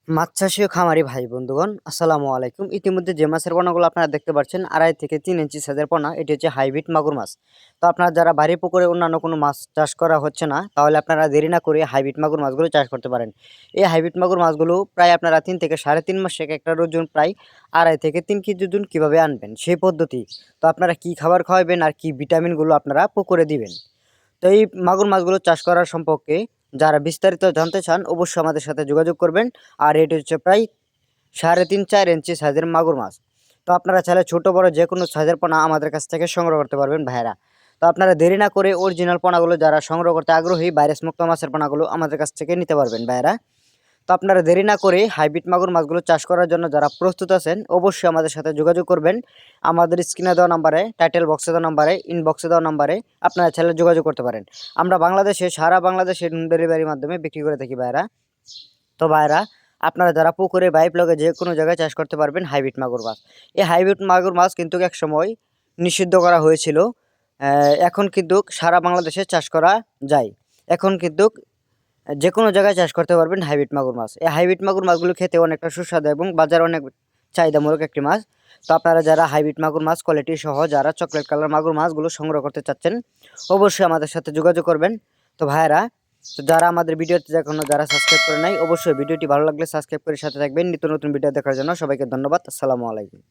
মাছ চাষী ও খামারি ভাই বন্ধুগণ আসসালামু আলাইকুম। ইতিমধ্যে যে মাছের পোনাগুলো আপনারা দেখতে পাচ্ছেন 2.5 থেকে 3 ইঞ্চি সাইজের পোনা, এটি হচ্ছে হাইব্রিড মাগুর মাছ। তো আপনারা যারা বাড়ি পুকুরে অন্যান্য কোনো মাছ চাষ করা হচ্ছে না, তাহলে আপনারা দেরি না করে হাইব্রিড মাগুর মাছগুলো চাষ করতে পারেন। এই হাইব্রিড মাগুর মাছগুলো প্রায় আপনারা 3 থেকে 3.5 মাস এক একটার ওজন প্রায় 2.5 থেকে 3 কেজি ওজন কীভাবে আনবেন সেই পদ্ধতি। তো আপনারা কি খাবার খাওয়াবেন আর কি ভিটামিনগুলো আপনারা পুকুরে দিবেন। তো এই মাগুর মাছগুলো চাষ করার সম্পর্কে যারা বিস্তারিত জানতে চান অবশ্যই আমাদের সাথে যোগাযোগ করবেন। আর এটি হচ্ছে প্রায় 3.5-4 ইঞ্চি সাইজের মাগুর মাছ। তো আপনারা চাইলে ছোট বড় যে কোনো সাইজের পোনা আমাদের কাছ থেকে সংগ্রহ করতে পারবেন ভাইয়েরা। তো আপনারা দেরি না করে অরিজিনাল পোনাগুলো যারা সংগ্রহ করতে আগ্রহী ভাইরাস মুক্ত মাছের পোনাগুলো আমাদের কাছ থেকে নিতে পারবেন ভাইয়েরা। তো আপনারা দেরি না করে হাইব্রিড মাগুর মাছগুলো চাষ করার জন্য যারা প্রস্তুত আছেন অবশ্যই আমাদের সাথে যোগাযোগ করবেন। আমাদের স্ক্রিনে দেওয়া নাম্বারে, টাইটেল বক্সে দেওয়া নাম্বারে, ইনবক্সে দেওয়া নাম্বারে আপনারা চাইলে যোগাযোগ করতে পারেন। আমরা সারা বাংলাদেশে হোম ডেলিভারির মাধ্যমে বিক্রি করে থাকি ভাইয়েরা। তো ভাইয়েরা, আপনারা যারা পুকুরে পাইপ লগে যে কোনো জায়গায় চাষ করতে পারবেন হাইব্রিড মাগুর মাছ। এই হাইব্রিড মাগুর মাছ কিন্তু একসময় নিষিদ্ধ করা হয়েছিল। এখন কিন্তু সারা বাংলাদেশে চাষ করা যায়। এখন কিন্তু যে কোনো জায়গায় চাষ করতে পারবেন হাইব্রিড মাগুর মাছ। এই হাইব্রিড মাগুর মাছগুলো খেতে অনেকটা সুস্বাদু এবং বাজারে অনেক চাহিদামূলক একটি মাছ। তো আপনারা যারা হাইব্রিড মাগুর মাছ কোয়ালিটি সহ যারা চকলেট কালার মাগুর মাছগুলো সংগ্রহ করতে চাচ্ছেন অবশ্যই আমাদের সাথে যোগাযোগ করবেন। তো ভাইয়েরা, তো যারা আমাদের ভিডিওতে এখনো যারা সাবস্ক্রাইব করে নাই অবশ্যই ভিডিওটি ভালো লাগলে সাবস্ক্রাইব করে সাথে থাকবেন। নিত্য নতুন ভিডিও দেখার জন্য সবাইকে ধন্যবাদ। আসসালামু আলাইকুম।